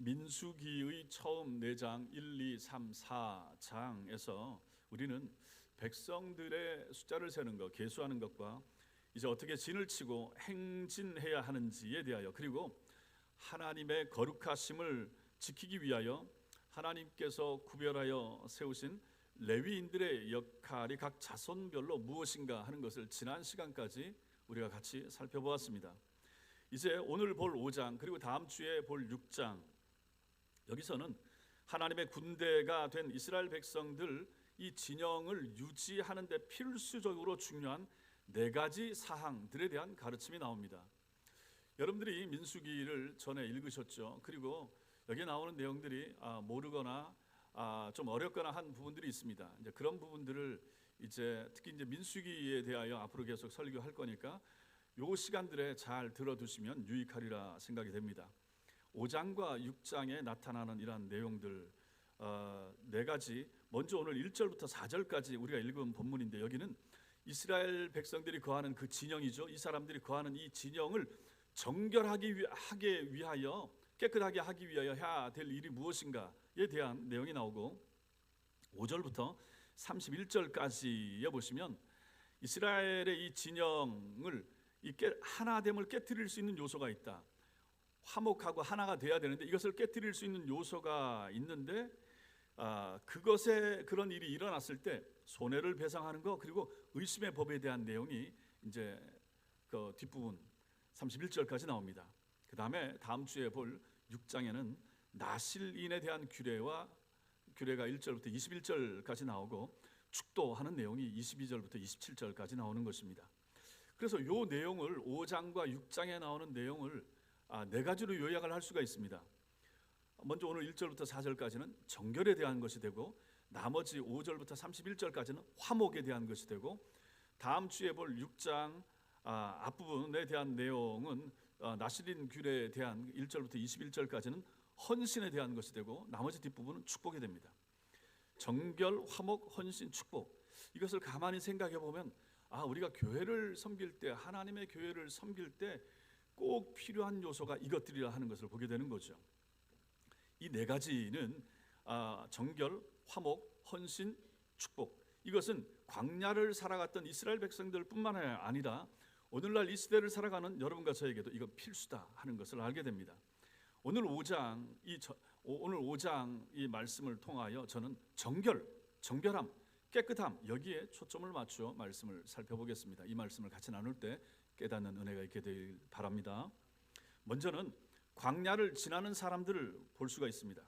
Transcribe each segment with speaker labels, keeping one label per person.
Speaker 1: 민수기의 처음 4장 1, 2, 3, 4장에서 우리는 백성들의 숫자를 세는 것, 계수하는 것과 이제 어떻게 진을 치고 행진해야 하는지에 대하여, 그리고 하나님의 거룩하심을 지키기 위하여 하나님께서 구별하여 세우신 레위인들의 역할이 각 자손별로 무엇인가 하는 것을 지난 시간까지 우리가 같이 살펴보았습니다. 이제 오늘 볼 5장 그리고 다음 주에 볼 6장, 여기서는 하나님의 군대가 된 이스라엘 백성들 이 진영을 유지하는 데 필수적으로 중요한 4가지 사항들에 대한 가르침이 나옵니다. 여러분들이 민수기를 전에 읽으셨죠. 그리고 여기에 나오는 내용들이 모르거나 좀 어렵거나 한 부분들이 있습니다. 이제 그런 부분들을 특히 이제 민수기에 대하여 앞으로 계속 설교할 거니까 요 시간들에 잘 들어두시면 유익하리라 생각이 됩니다. 5장과 6장에 나타나는 이러한 내용들 4가지, 먼저 오늘 1절부터 4절까지 우리가 읽은 본문인데, 여기는 이스라엘 백성들이 거하는 그 진영이죠. 이 사람들이 거하는 이 진영을 정결하게 위하여, 깨끗하게 하기 위하여 해야 될 일이 무엇인가에 대한 내용이 나오고, 5절부터 31절까지에 보시면 이스라엘의 이 진영을 하나됨을 깨트릴 수 있는 요소가 있다. 화목하고 하나가 돼야 되는데 이것을 깨트릴 수 있는 요소가 있는데, 그것에 그런 일이 일어났을 때 손해를 배상하는 것, 그리고 의심의 법에 대한 내용이 이제 그 뒷부분 31절까지 나옵니다. 그 다음에 다음 주에 볼 6장에는 나실인에 대한 규례가 1절부터 21절까지 나오고, 축도하는 내용이 22절부터 27절까지 나오는 것입니다. 그래서 이 내용을 5장과 6장에 나오는 내용을 4가지로 요약을 할 수가 있습니다. 먼저 오늘 1절부터 4절까지는 정결에 대한 것이 되고, 나머지 5절부터 31절까지는 화목에 대한 것이 되고, 다음 주에 볼 6장 앞부분에 대한 내용은 나실인 규례에 대한 1절부터 21절까지는 헌신에 대한 것이 되고, 나머지 뒷부분은 축복이 됩니다. 정결, 화목, 헌신, 축복, 이것을 가만히 생각해 보면 우리가 교회를 섬길 때, 하나님의 교회를 섬길 때 꼭 필요한 요소가 이것들이라 하는 것을 보게 되는 거죠. 이 4가지는 정결, 화목, 헌신, 축복, 이것은 광야를 살아갔던 이스라엘 백성들 뿐만 아니라 오늘날 이 시대를 살아가는 여러분과 저에게도 이거 필수다 하는 것을 알게 됩니다. 오늘 5장 이 말씀을 통하여 저는 정결, 정결함, 깨끗함, 여기에 초점을 맞추어 말씀을 살펴보겠습니다. 이 말씀을 같이 나눌 때 깨닫는 은혜가 있게 되길 바랍니다. 먼저는 광야를 지나는 사람들을 볼 수가 있습니다.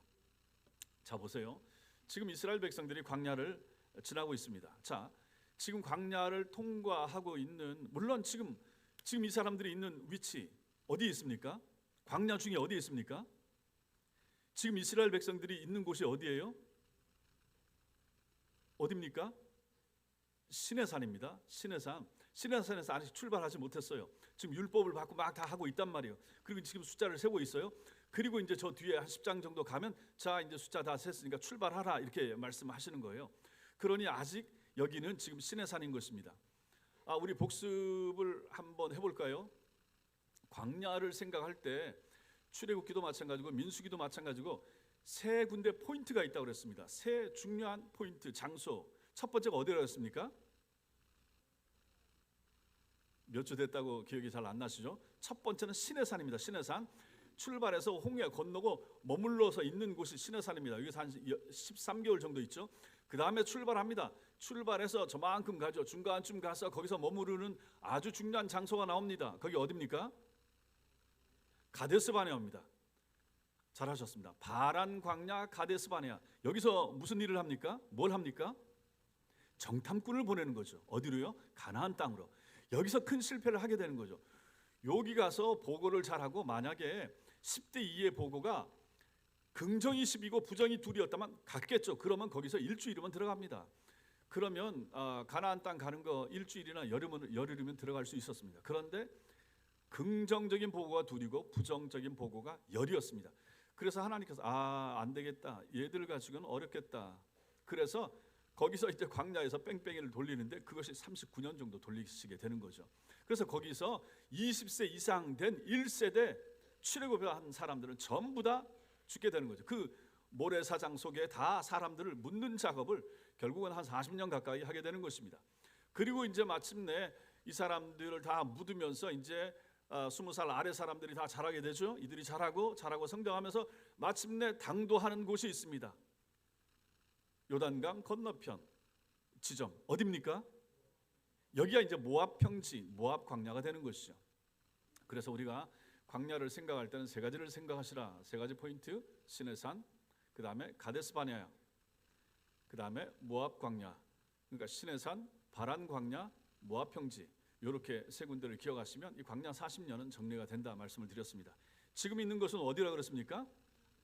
Speaker 1: 자, 보세요. 지금 이스라엘 백성들이 광야를 지나고 있습니다. 자, 지금 광야를 통과하고 있는, 물론 지금 이 사람들이 있는 위치 어디에 있습니까? 광야 중에 어디에 있습니까? 지금 이스라엘 백성들이 있는 곳이 어디예요? 어디입니까? 시내산입니다. 시내산에서 아직 출발하지 못했어요. 지금 율법을 받고 막 다 하고 있단 말이에요. 그리고 지금 숫자를 세고 있어요. 그리고 이제 저 뒤에 한 10장 정도 가면, 자, 이제 숫자 다 셌으니까 출발하라, 이렇게 말씀하시는 거예요. 그러니 아직 여기는 지금 시내산인 것입니다. 우리 복습을 한번 해볼까요? 광야를 생각할 때 출애굽기도 마찬가지고 민수기도 마찬가지고 3군데 포인트가 있다고 그랬습니다. 3 중요한 포인트, 장소. 첫 번째가 어디라고 했습니까? 몇 주 됐다고 기억이 잘 안 나시죠? 첫 번째는 시내산입니다. 시내산. 출발해서 홍해 건너고 머물러서 있는 곳이 시내산입니다. 여기서 한 13개월 정도 있죠. 그 다음에 출발합니다. 출발해서 저만큼 가죠. 중간쯤 가서 거기서 머무르는 아주 중요한 장소가 나옵니다. 거기 어디입니까? 가데스바네아입니다. 잘하셨습니다. 바란 광야 가데스바네아. 여기서 무슨 일을 합니까? 뭘 합니까? 정탐꾼을 보내는 거죠. 어디로요? 가나안 땅으로. 여기서 큰 실패를 하게 되는 거죠. 여기 가서 보고를 잘하고, 만약에 10대 2의 보고가 긍정이 10이고 부정이 2이었다면 갔겠죠. 그러면 거기서 일주일이면 들어갑니다. 그러면 가나안 땅 가는 거 일주일이나 열흘이면 들어갈 수 있었습니다. 그런데 긍정적인 보고가 2이고 부정적인 보고가 10이었습니다. 그래서 하나님께서 안 되겠다, 얘들 가지고는 어렵겠다. 그래서 거기서 이제 광야에서 뺑뺑이를 돌리는데 그것이 39년 정도 돌리시게 되는 거죠. 그래서 거기서 20세 이상 된 1세대 출애굽한 사람들은 전부 다 죽게 되는 거죠. 그 모래사장 속에 다 사람들을 묻는 작업을 결국은 한 40년 가까이 하게 되는 것입니다. 그리고 이제 마침내 이 사람들을 다 묻으면서 이제 20살 아래 사람들이 다 자라게 되죠. 이들이 자라고 성장하면서 마침내 당도하는 곳이 있습니다. 요단강 건너편 지점 어디입니까? 여기가 이제 모압 평지, 모압 광야가 되는 것이죠. 그래서 우리가 광야를 생각할 때는 세 가지를 생각하시라. 세 가지 포인트: 시내산, 그 다음에 가데스 바네아, 그 다음에 모압 광야. 그러니까 시내산, 바란 광야, 모압 평지, 이렇게 세 군데를 기억하시면 이 광야 40년은 정리가 된다 말씀을 드렸습니다. 지금 있는 것은 어디라 그랬습니까?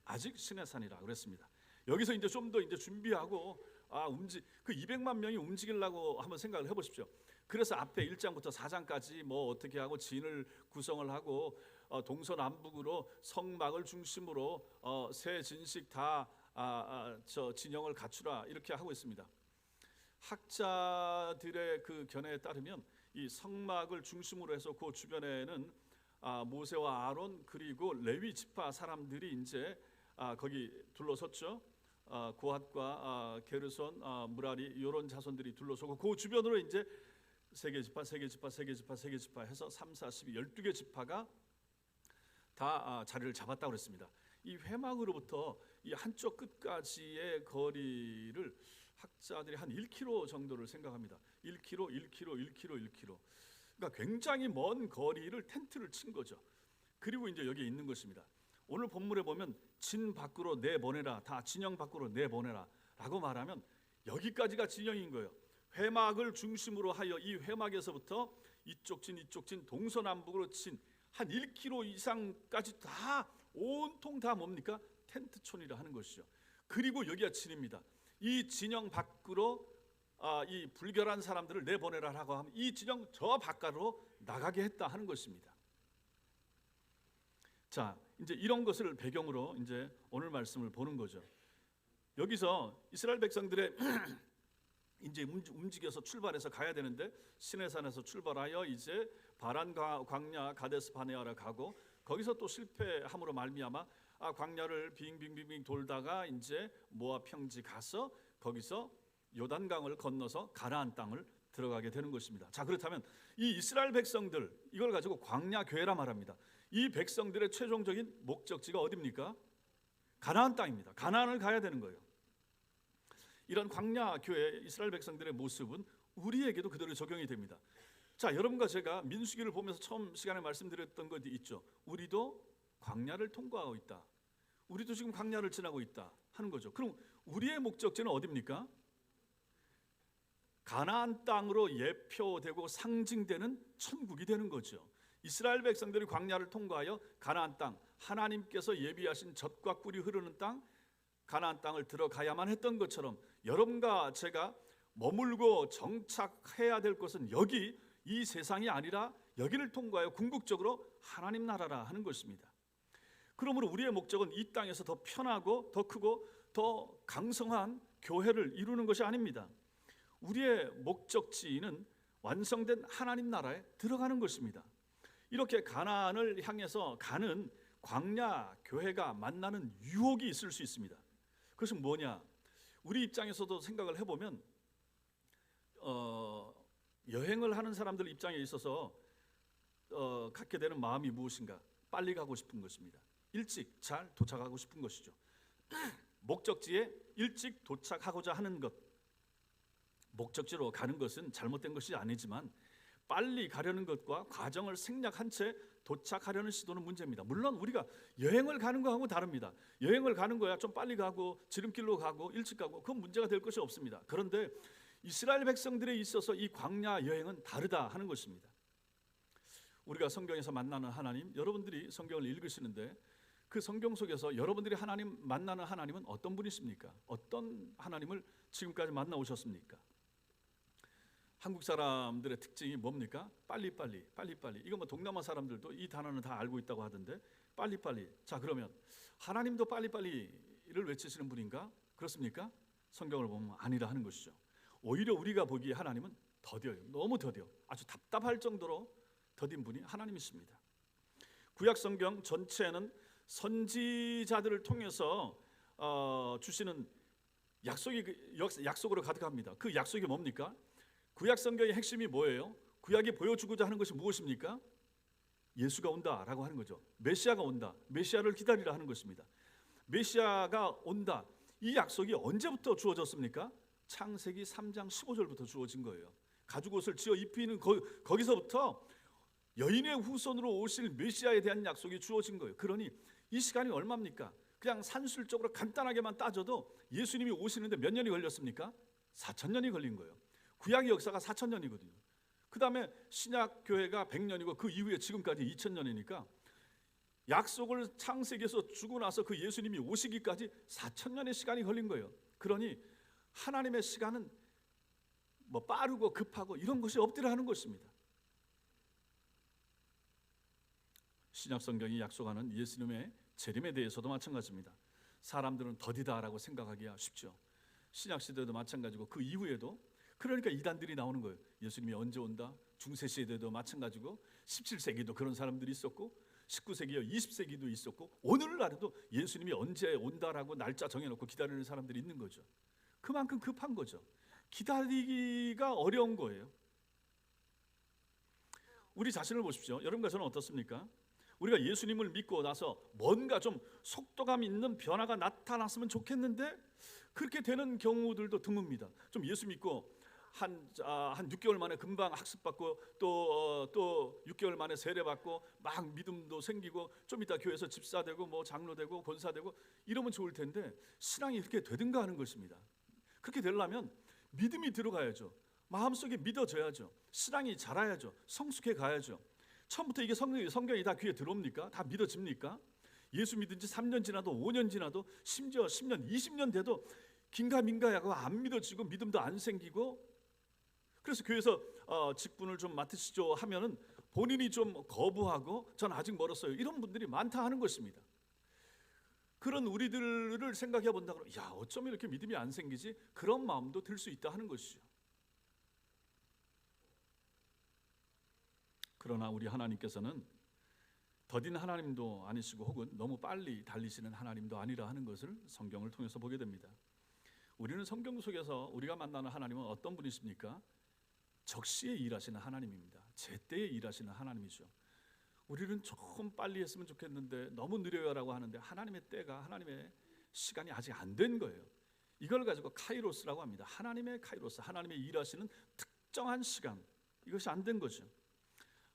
Speaker 1: 아직 시내산이라 그랬습니다. 여기서 이제 좀 더 이제 준비하고 그 200만 명이 움직이려고 한번 생각을 해보십시오. 그래서 앞에 1장부터 4장까지 뭐 어떻게 하고 진을 구성을 하고 동서남북으로 성막을 중심으로 세 진씩 다 진영을 갖추라 이렇게 하고 있습니다. 학자들의 그 견해에 따르면 이 성막을 중심으로 해서 그 주변에는 모세와 아론 그리고 레위 지파 사람들이 이제 거기 둘러섰죠. 고핫과 게르손, 무라리 이런 자손들이 둘러서고 그 주변으로 이제 세개 지파 해서 3, 4, 12, 12개 지파가 다 자리를 잡았다고 그랬습니다. 이 회막으로부터 이 한쪽 끝까지의 거리를 학자들이 한 1km 정도를 생각합니다. 1km. 그러니까 굉장히 먼 거리를 텐트를 친 거죠. 그리고 이제 여기에 있는 것입니다. 오늘 본문에 보면 진 밖으로 내보내라, 다 진영 밖으로 내보내라 라고 말하면 여기까지가 진영인 거예요. 회막을 중심으로 하여 이 회막에서부터 이쪽 진 동서남북으로 친 한 1km 이상까지 다 온통 다 뭡니까? 텐트촌이라 하는 것이죠. 그리고 여기가 진입니다. 이 진영 밖으로 이 불결한 사람들을 내보내라라고 하면 이 진영 저 바깥으로 나가게 했다 하는 것입니다. 자, 이제 이런 것을 배경으로 이제 오늘 말씀을 보는 거죠. 여기서 이스라엘 백성들의 이제 움직여서 출발해서 가야 되는데 시내산에서 출발하여 이제 바란 광야 가데스 바네아를 가고 거기서 또 실패함으로 말미암아 광야를 빙빙 돌다가 이제 모압 평지 가서 거기서 요단강을 건너서 가나안 땅을 들어가게 되는 것입니다. 자, 그렇다면 이 이스라엘 백성들 이걸 가지고 광야 교회라 말합니다. 이 백성들의 최종적인 목적지가 어디입니까? 가나안 땅입니다. 가나안을 가야 되는 거예요. 이런 광야 교회 이스라엘 백성들의 모습은 우리에게도 그대로 적용이 됩니다. 자, 여러분과 제가 민수기를 보면서 처음 시간에 말씀드렸던 것이 있죠. 우리도 광야를 통과하고 있다. 우리도 지금 광야를 지나고 있다 하는 거죠. 그럼 우리의 목적지는 어디입니까? 가나안 땅으로 예표되고 상징되는 천국이 되는 거죠. 이스라엘 백성들이 광야를 통과하여 가나안 땅, 하나님께서 예비하신 젖과 꿀이 흐르는 땅, 가나안 땅을 들어가야만 했던 것처럼 여러분과 제가 머물고 정착해야 될 것은 여기 이 세상이 아니라 여기를 통과하여 궁극적으로 하나님 나라라 하는 것입니다. 그러므로 우리의 목적은 이 땅에서 더 편하고 더 크고 더 강성한 교회를 이루는 것이 아닙니다. 우리의 목적지는 완성된 하나님 나라에 들어가는 것입니다. 이렇게 가나안을 향해서 가는 광야 교회가 만나는 유혹이 있을 수 있습니다. 그것은 뭐냐? 우리 입장에서도 생각을 해보면 여행을 하는 사람들 입장에 있어서 갖게 되는 마음이 무엇인가? 빨리 가고 싶은 것입니다. 일찍 잘 도착하고 싶은 것이죠. 목적지에 일찍 도착하고자 하는 것, 목적지로 가는 것은 잘못된 것이 아니지만 빨리 가려는 것과 과정을 생략한 채 도착하려는 시도는 문제입니다. 물론 우리가 여행을 가는 거하고 다릅니다. 여행을 가는 거야 좀 빨리 가고 지름길로 가고 일찍 가고 그건 문제가 될 것이 없습니다. 그런데 이스라엘 백성들에 있어서 이 광야 여행은 다르다 하는 것입니다. 우리가 성경에서 만나는 하나님, 여러분들이 성경을 읽으시는데 그 성경 속에서 여러분들이 하나님 만나는 하나님은 어떤 분이십니까? 어떤 하나님을 지금까지 만나오셨습니까? 한국 사람들의 특징이 뭡니까? 빨리빨리. 이거 뭐 동남아 사람들도 이 단어는 다 알고 있다고 하던데 빨리빨리. 자, 그러면 하나님도 빨리빨리를 외치시는 분인가? 그렇습니까? 성경을 보면 아니라 하는 것이죠. 오히려 우리가 보기에 하나님은 더뎌요. 너무 더뎌. 아주 답답할 정도로 더딘 분이 하나님이십니다. 구약 성경 전체에는 선지자들을 통해서 주시는 약속으로 가득합니다. 그 약속이 뭡니까? 구약 성경의 핵심이 뭐예요? 구약이 보여주고자 하는 것이 무엇입니까? 예수가 온다라고 하는 거죠. 메시아가 온다. 메시아를 기다리라 하는 것입니다. 메시아가 온다. 이 약속이 언제부터 주어졌습니까? 창세기 3장 15절부터 주어진 거예요. 가죽옷을 지어 입히는 거기서부터 여인의 후손으로 오실 메시아에 대한 약속이 주어진 거예요. 그러니 이 시간이 얼마입니까? 그냥 산술적으로 간단하게만 따져도 예수님이 오시는데 몇 년이 걸렸습니까? 4,000년이 걸린 거예요. 구약의 역사가 4,000년이거든요. 그 다음에 신약 교회가 100년이고 그 이후에 지금까지 2000년이니까 약속을 창세기에서 주고 나서 그 예수님이 오시기까지 4,000년의 시간이 걸린 거예요. 그러니 하나님의 시간은 뭐 빠르고 급하고 이런 것이 없더라 하는 것입니다. 신약 성경이 약속하는 예수님의 재림에 대해서도 마찬가지입니다. 사람들은 더디다라고 생각하기가 쉽죠. 신약 시대도 마찬가지고 그 이후에도 그러니까 이단들이 나오는 거예요. 예수님이 언제 온다? 중세 시대도 마찬가지고 17세기도 그런 사람들이 있었고 19세기요 20세기도 있었고 오늘날에도 예수님이 언제 온다라고 날짜 정해놓고 기다리는 사람들이 있는 거죠. 그만큼 급한 거죠. 기다리기가 어려운 거예요. 우리 자신을 보십시오. 여러분과 저는 어떻습니까? 우리가 예수님을 믿고 나서 뭔가 좀 속도감 있는 변화가 나타났으면 좋겠는데 그렇게 되는 경우들도 드뭅니다. 좀 예수 믿고 한 6개월 만에 금방 학습받고 또 6개월 만에 세례받고 막 믿음도 생기고 좀 이따 교회에서 집사되고 뭐 장로되고 권사되고 이러면 좋을 텐데 신앙이 이렇게 되든가 하는 것입니다. 그렇게 되려면 믿음이 들어가야죠. 마음속에 믿어져야죠. 신앙이 자라야죠. 성숙해 가야죠. 처음부터 이게 성경이 다 귀에 들어옵니까? 다 믿어집니까? 예수 믿은 지 3년 지나도 5년 지나도 심지어 10년, 20년 돼도 긴가민가하고 안 믿어지고 믿음도 안 생기고 그래서 교회에서 직분을 좀 맡으시죠 하면은 본인이 좀 거부하고 전 아직 멀었어요. 이런 분들이 많다 하는 것입니다. 그런 우리들을 생각해 본다 그러면 야 어쩜 이렇게 믿음이 안 생기지? 그런 마음도 들 수 있다 하는 것이죠. 그러나 우리 하나님께서는 더딘 하나님도 아니시고 혹은 너무 빨리 달리시는 하나님도 아니라 하는 것을 성경을 통해서 보게 됩니다. 우리는 성경 속에서 우리가 만나는 하나님은 어떤 분이십니까? 적시에 일하시는 하나님입니다. 제때에 일하시는 하나님이죠. 우리는 조금 빨리 했으면 좋겠는데 너무 느려요라고 하는데 하나님의 때가 하나님의 시간이 아직 안 된 거예요. 이걸 가지고 카이로스라고 합니다. 하나님의 카이로스, 하나님의 일하시는 특정한 시간, 이것이 안 된 거죠.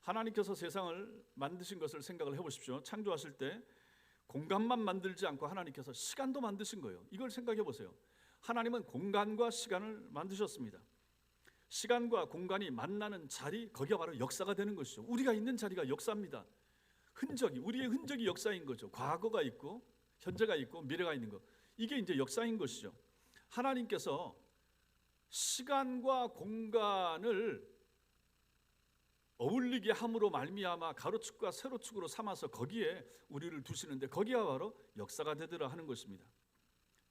Speaker 1: 하나님께서 세상을 만드신 것을 생각을 해보십시오. 창조하실 때 공간만 만들지 않고 하나님께서 시간도 만드신 거예요. 이걸 생각해 보세요. 하나님은 공간과 시간을 만드셨습니다. 시간과 공간이 만나는 자리, 거기가 바로 역사가 되는 것이죠. 우리가 있는 자리가 역사입니다. 우리의 흔적이 역사인 거죠. 과거가 있고 현재가 있고 미래가 있는 것, 이게 이제 역사인 것이죠. 하나님께서 시간과 공간을 어울리게 함으로 말미암아 가로축과 세로축으로 삼아서 거기에 우리를 두시는데 거기가 바로 역사가 되더라 하는 것입니다.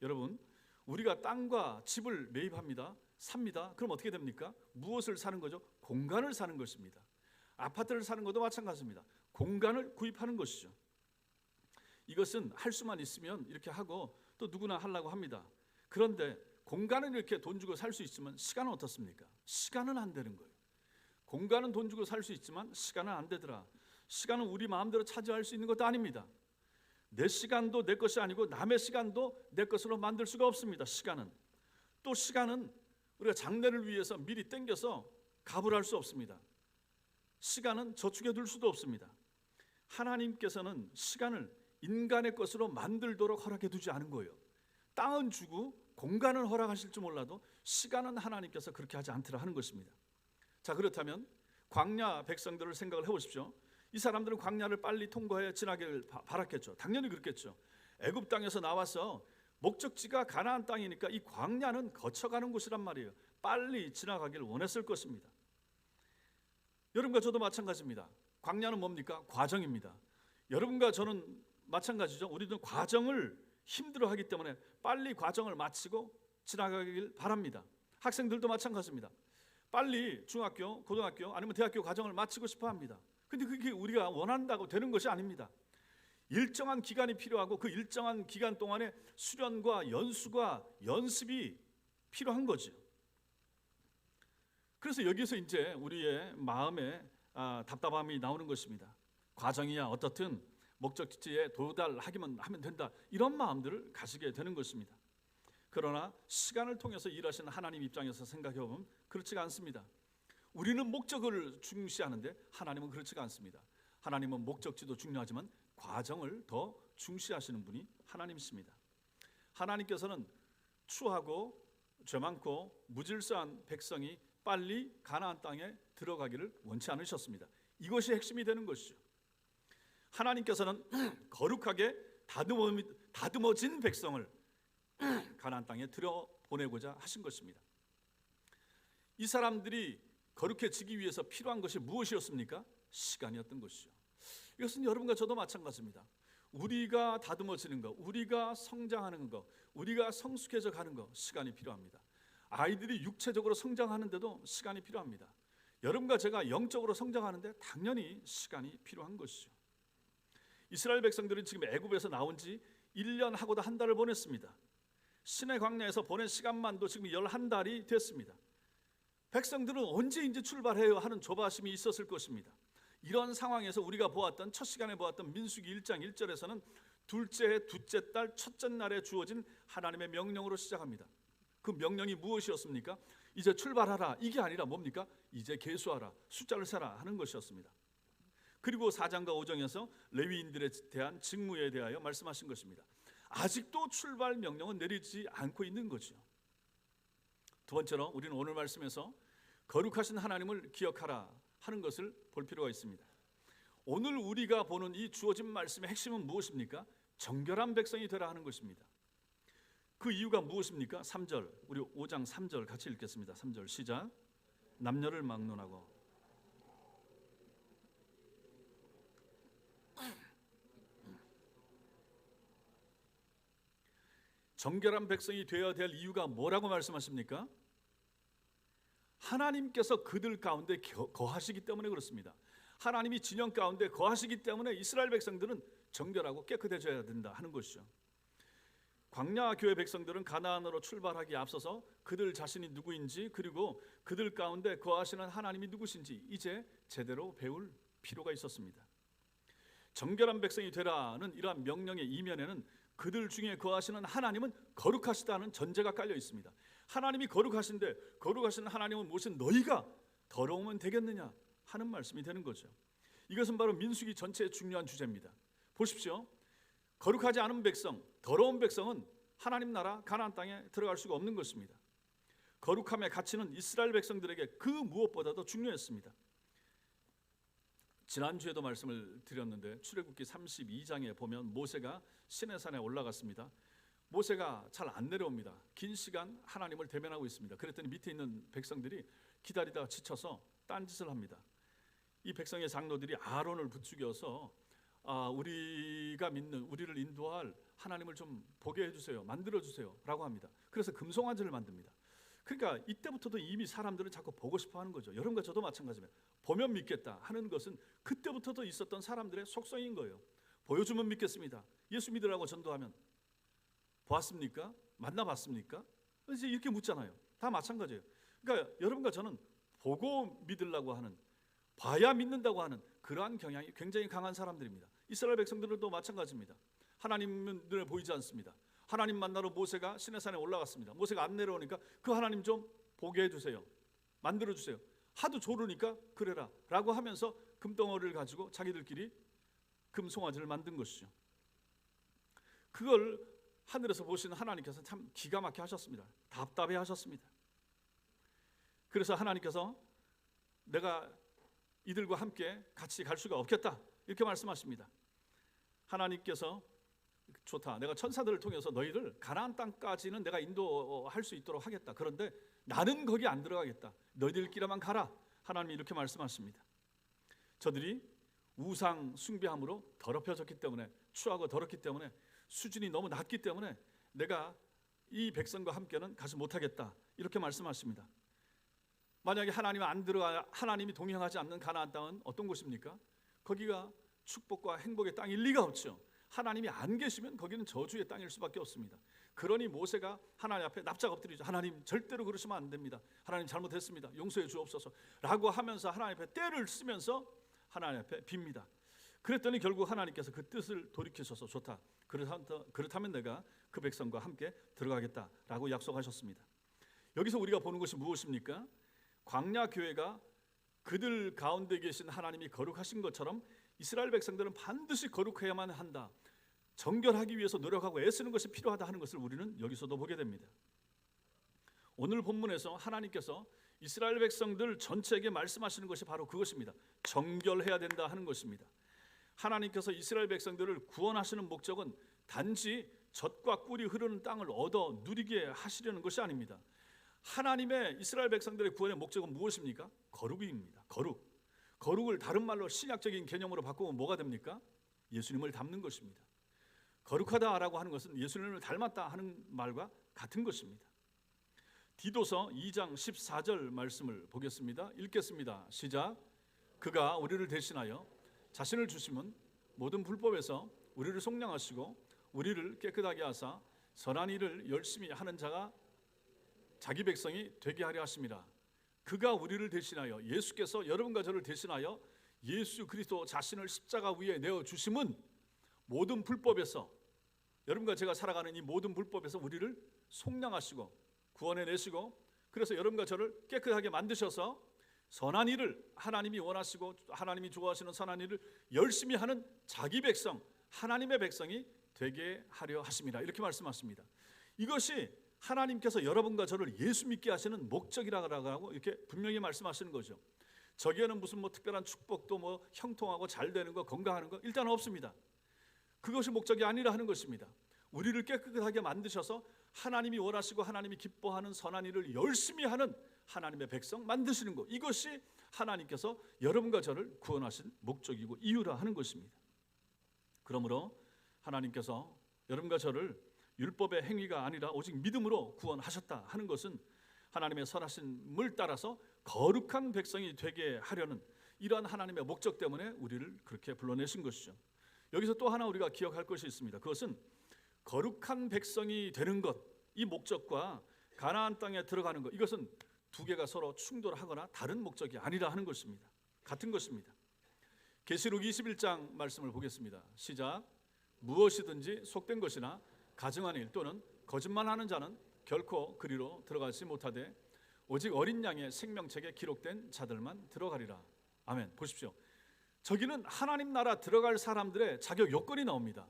Speaker 1: 여러분, 우리가 땅과 집을 매입합니다. 삽니다. 그럼 어떻게 됩니까? 무엇을 사는 거죠? 공간을 사는 것입니다. 아파트를 사는 것도 마찬가지입니다. 공간을 구입하는 것이죠. 이것은 할 수만 있으면 이렇게 하고 또 누구나 하려고 합니다. 그런데 공간은 이렇게 돈 주고 살 수 있지만 시간은 어떻습니까? 시간은 안 되는 거예요. 공간은 돈 주고 살 수 있지만 시간은 안 되더라. 시간은 우리 마음대로 차지할 수 있는 것도 아닙니다. 내 시간도 내 것이 아니고 남의 시간도 내 것으로 만들 수가 없습니다. 시간은 또 시간은 우리가 장래를 위해서 미리 땡겨서 가불할 수 없습니다. 시간은 저축해 둘 수도 없습니다. 하나님께서는 시간을 인간의 것으로 만들도록 허락해 두지 않은 거예요. 땅은 주고 공간은 허락하실 줄 몰라도 시간은 하나님께서 그렇게 하지 않더라 하는 것입니다. 자, 그렇다면 광야 백성들을 생각을 해보십시오. 이 사람들은 광야를 빨리 통과해 지나기를 바랐겠죠. 당연히 그렇겠죠. 애굽 땅에서 나와서 목적지가 가나안 땅이니까 이 광야는 거쳐가는 곳이란 말이에요. 빨리 지나가길 원했을 것입니다. 여러분과 저도 마찬가지입니다. 광야는 뭡니까? 과정입니다. 여러분과 저는 마찬가지죠. 우리도 과정을 힘들어하기 때문에 빨리 과정을 마치고 지나가길 바랍니다. 학생들도 마찬가지입니다. 빨리 중학교, 고등학교 아니면 대학교 과정을 마치고 싶어 합니다. 근데 그게 우리가 원한다고 되는 것이 아닙니다. 일정한 기간이 필요하고 그 일정한 기간 동안에 수련과 연수가 연습이 필요한 거죠. 그래서 여기서 이제 우리의 마음에 답답함이 나오는 것입니다. 과정이야 어떻든 목적지에 도달하기만 하면 된다, 이런 마음들을 가지게 되는 것입니다. 그러나 시간을 통해서 일하시는 하나님 입장에서 생각해 보면 그렇지가 않습니다. 우리는 목적을 중시하는데 하나님은 그렇지가 않습니다. 하나님은 목적지도 중요하지만 과정을 더 중시하시는 분이 하나님이십니다. 하나님께서는 추하고 죄 많고 무질서한 백성이 빨리 가나안 땅에 들어가기를 원치 않으셨습니다. 이것이 핵심이 되는 것이죠. 하나님께서는 거룩하게 다듬어진 백성을 가나안 땅에 들여보내고자 하신 것입니다. 이 사람들이 거룩해지기 위해서 필요한 것이 무엇이었습니까? 시간이었던 것이죠. 이것은 여러분과 저도 마찬가지입니다. 우리가 다듬어지는 것, 우리가 성장하는 것, 우리가 성숙해져 가는 것, 시간이 필요합니다. 아이들이 육체적으로 성장하는데도 시간이 필요합니다. 여러분과 제가 영적으로 성장하는데 당연히 시간이 필요한 것이죠. 이스라엘 백성들은 지금 애굽에서 나온 지 1년 하고도 한 달을 보냈습니다. 시내 광야에서 보낸 시간만도 지금 11달이 됐습니다. 백성들은 언제 이제 출발해요 하는 조바심이 있었을 것입니다. 이런 상황에서 우리가 보았던 첫 시간에 보았던 민수기 1장 1절에서는 둘째 해 둘째 달 첫째 날에 주어진 하나님의 명령으로 시작합니다. 그 명령이 무엇이었습니까? 이제 출발하라, 이게 아니라 뭡니까? 이제 계수하라, 숫자를 세라 하는 것이었습니다. 그리고 4장과 5장에서 레위인들에 대한 직무에 대하여 말씀하신 것입니다. 아직도 출발 명령은 내리지 않고 있는 거죠. 두 번째로 우리는 오늘 말씀에서 거룩하신 하나님을 기억하라 하는 것을 볼 필요가 있습니다. 오늘 우리가 보는 이 주어진 말씀의 핵심은 무엇입니까? 정결한 백성이 되라 하는 것입니다. 그 이유가 무엇입니까? 3절, 우리 5장 3절 같이 읽겠습니다. 3절 시작. 남녀를 막론하고 정결한 백성이 되어야 될 이유가 뭐라고 말씀하십니까? 하나님께서 그들 가운데 거하시기 때문에 그렇습니다. 하나님이 진영 가운데 거하시기 때문에 이스라엘 백성들은 정결하고 깨끗해져야 된다 하는 것이죠. 광야 교회 백성들은 가나안으로 출발하기에 앞서서 그들 자신이 누구인지, 그리고 그들 가운데 거하시는 하나님이 누구신지 이제 제대로 배울 필요가 있었습니다. 정결한 백성이 되라는 이러한 명령의 이면에는 그들 중에 거하시는 하나님은 거룩하시다는 전제가 깔려 있습니다. 하나님이 거룩하신데 거룩하신 하나님은 무엇인 너희가 더러우면 되겠느냐 하는 말씀이 되는 거죠. 이것은 바로 민수기 전체의 중요한 주제입니다. 보십시오. 거룩하지 않은 백성, 더러운 백성은 하나님 나라 가나안 땅에 들어갈 수가 없는 것입니다. 거룩함의 가치는 이스라엘 백성들에게 그 무엇보다도 중요했습니다. 지난주에도 말씀을 드렸는데 출애굽기 32장에 보면 모세가 시내산에 올라갔습니다. 모세가 잘 안 내려옵니다. 긴 시간 하나님을 대면하고 있습니다. 그랬더니 밑에 있는 백성들이 기다리다가 지쳐서 딴짓을 합니다. 이 백성의 장로들이 아론을 부추겨서 우리가 믿는, 우리를 인도할 하나님을 좀 보게 해주세요, 만들어주세요 라고 합니다. 그래서 금송아지를 만듭니다. 그러니까 이때부터도 이미 사람들은 자꾸 보고 싶어 하는 거죠. 여러분과 저도 마찬가지입니다. 보면 믿겠다 하는 것은 그때부터도 있었던 사람들의 속성인 거예요. 보여주면 믿겠습니다. 예수 믿으라고 전도하면 보았습니까? 만나봤습니까? 이제 이렇게 묻잖아요. 다 마찬가지예요. 그러니까 여러분과 저는 보고 믿으려고 하는, 봐야 믿는다고 하는 그러한 경향이 굉장히 강한 사람들입니다. 이스라엘 백성들도 마찬가지입니다. 하나님은 눈에 보이지 않습니다. 하나님 만나러 모세가 시내산에 올라갔습니다. 모세가 안 내려오니까 그 하나님 좀 보게 해주세요, 만들어주세요. 하도 조르니까 그래라 라고 하면서 금덩어리를 가지고 자기들끼리 금송아지를 만든 것이죠. 그걸 하늘에서 보시는 하나님께서 참 기가 막히게 하셨습니다. 답답해 하셨습니다. 그래서 하나님께서 내가 이들과 함께 같이 갈 수가 없겠다 이렇게 말씀하십니다. 하나님께서 좋다, 내가 천사들을 통해서 너희를 가나안 땅까지는 내가 인도할 수 있도록 하겠다. 그런데 나는 거기 안 들어가겠다. 너희들끼리만 가라. 하나님이 이렇게 말씀하십니다. 저들이 우상 숭배함으로 더럽혀졌기 때문에, 추하고 더럽기 때문에, 수준이 너무 낮기 때문에 내가 이 백성과 함께는 가지 못하겠다 이렇게 말씀하십니다. 만약에 하나님이 동행하지 않는 가나안 땅은 어떤 곳입니까? 거기가 축복과 행복의 땅일 리가 없죠. 하나님이 안 계시면 거기는 저주의 땅일 수밖에 없습니다. 그러니 모세가 하나님 앞에 납작 엎드리죠. 하나님 절대로 그러시면 안 됩니다. 하나님 잘못했습니다. 용서해 주옵소서 라고 하면서 하나님 앞에 떼를 쓰면서 하나님 앞에 빕니다. 그랬더니 결국 하나님께서 그 뜻을 돌이키셔서 좋다. 그렇다면 내가 그 백성과 함께 들어가겠다라고 약속하셨습니다. 여기서 우리가 보는 것이 무엇입니까? 광야 교회가 그들 가운데 계신 하나님이 거룩하신 것처럼 이스라엘 백성들은 반드시 거룩해야만 한다. 정결하기 위해서 노력하고 애쓰는 것이 필요하다 하는 것을 우리는 여기서도 보게 됩니다. 오늘 본문에서 하나님께서 이스라엘 백성들 전체에게 말씀하시는 것이 바로 그것입니다. 정결해야 된다 하는 것입니다. 하나님께서 이스라엘 백성들을 구원하시는 목적은 단지 젖과 꿀이 흐르는 땅을 얻어 누리게 하시려는 것이 아닙니다. 하나님의 이스라엘 백성들의 구원의 목적은 무엇입니까? 거룩입니다. 거룩을 다른 말로 신약적인 개념으로 바꾸면 뭐가 됩니까? 예수님을 닮는 것입니다. 거룩하다라고 하는 것은 예수님을 닮았다 하는 말과 같은 것입니다. 디도서 2장 14절 말씀을 보겠습니다. 읽겠습니다. 시작. 그가 우리를 대신하여 자신을 주심은 모든 불법에서 우리를 속량하시고 우리를 깨끗하게 하사 선한 일을 열심히 하는 자가 자기 백성이 되게 하려 하심이라. 그가 우리를 대신하여, 예수께서 여러분과 저를 대신하여 예수 그리스도 자신을 십자가 위에 내어 주심은 모든 불법에서, 여러분과 제가 살아가는 이 모든 불법에서 우리를 속량하시고 구원해 내시고, 그래서 여러분과 저를 깨끗하게 만드셔서 선한 일을, 하나님이 원하시고 하나님이 좋아하시는 선한 일을 열심히 하는 자기 백성, 하나님의 백성이 되게 하려 하심이라. 이렇게 말씀하십니다. 이것이 하나님께서 여러분과 저를 예수 믿게 하시는 목적이라고 이렇게 분명히 말씀하시는 거죠. 저기에는 무슨 특별한 축복도 형통하고 잘 되는 거, 건강하는 거 일단 없습니다. 그것이 목적이 아니라 하는 것입니다. 우리를 깨끗하게 만드셔서 하나님이 원하시고 하나님이 기뻐하는 선한 일을 열심히 하는 하나님의 백성 만드시는 것, 이것이 하나님께서 여러분과 저를 구원하신 목적이고 이유라 하는 것입니다. 그러므로 하나님께서 여러분과 저를 율법의 행위가 아니라 오직 믿음으로 구원하셨다 하는 것은 하나님의 선하심을 따라서 거룩한 백성이 되게 하려는 이러한 하나님의 목적 때문에 우리를 그렇게 불러내신 것이죠. 여기서 또 하나 우리가 기억할 것이 있습니다. 그것은 거룩한 백성이 되는 것, 이 목적과 가나안 땅에 들어가는 것, 이것은 두 개가 서로 충돌하거나 다른 목적이 아니라 하는 것입니다. 같은 것입니다. 계시록 21장 말씀을 보겠습니다. 시작. 무엇이든지 속된 것이나 가증한 일 또는 거짓말하는 자는 결코 그리로 들어가지 못하되 오직 어린 양의 생명책에 기록된 자들만 들어가리라. 아멘. 보십시오. 저기는 하나님 나라 들어갈 사람들의 자격 요건이 나옵니다.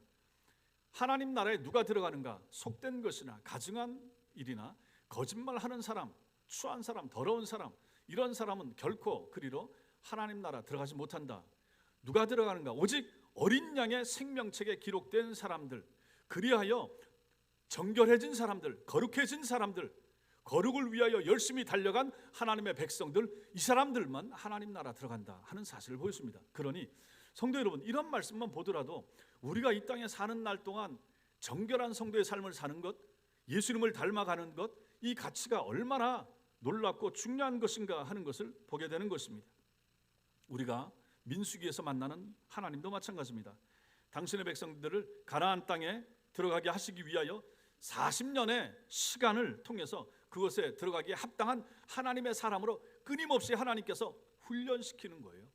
Speaker 1: 하나님 나라에 누가 들어가는가? 속된 것이나 가증한 일이나 거짓말하는 사람, 추한 사람, 더러운 사람, 이런 사람은 결코 그리로 하나님 나라 들어가지 못한다. 누가 들어가는가? 오직 어린 양의 생명책에 기록된 사람들, 그리하여 정결해진 사람들, 거룩해진 사람들, 거룩을 위하여 열심히 달려간 하나님의 백성들, 이 사람들만 하나님 나라 들어간다 하는 사실을 보여줍니다. 그러니 성도 여러분, 이런 말씀만 보더라도 우리가 이 땅에 사는 날 동안 정결한 성도의 삶을 사는 것, 예수님을 닮아가는 것, 이 가치가 얼마나 놀랍고 중요한 것인가 하는 것을 보게 되는 것입니다. 우리가 민수기에서 만나는 하나님도 마찬가지입니다. 당신의 백성들을 가나안 땅에 들어가게 하시기 위하여 40년의 시간을 통해서 그것에 들어가기에 합당한 하나님의 사람으로 끊임없이 하나님께서 훈련시키는 거예요.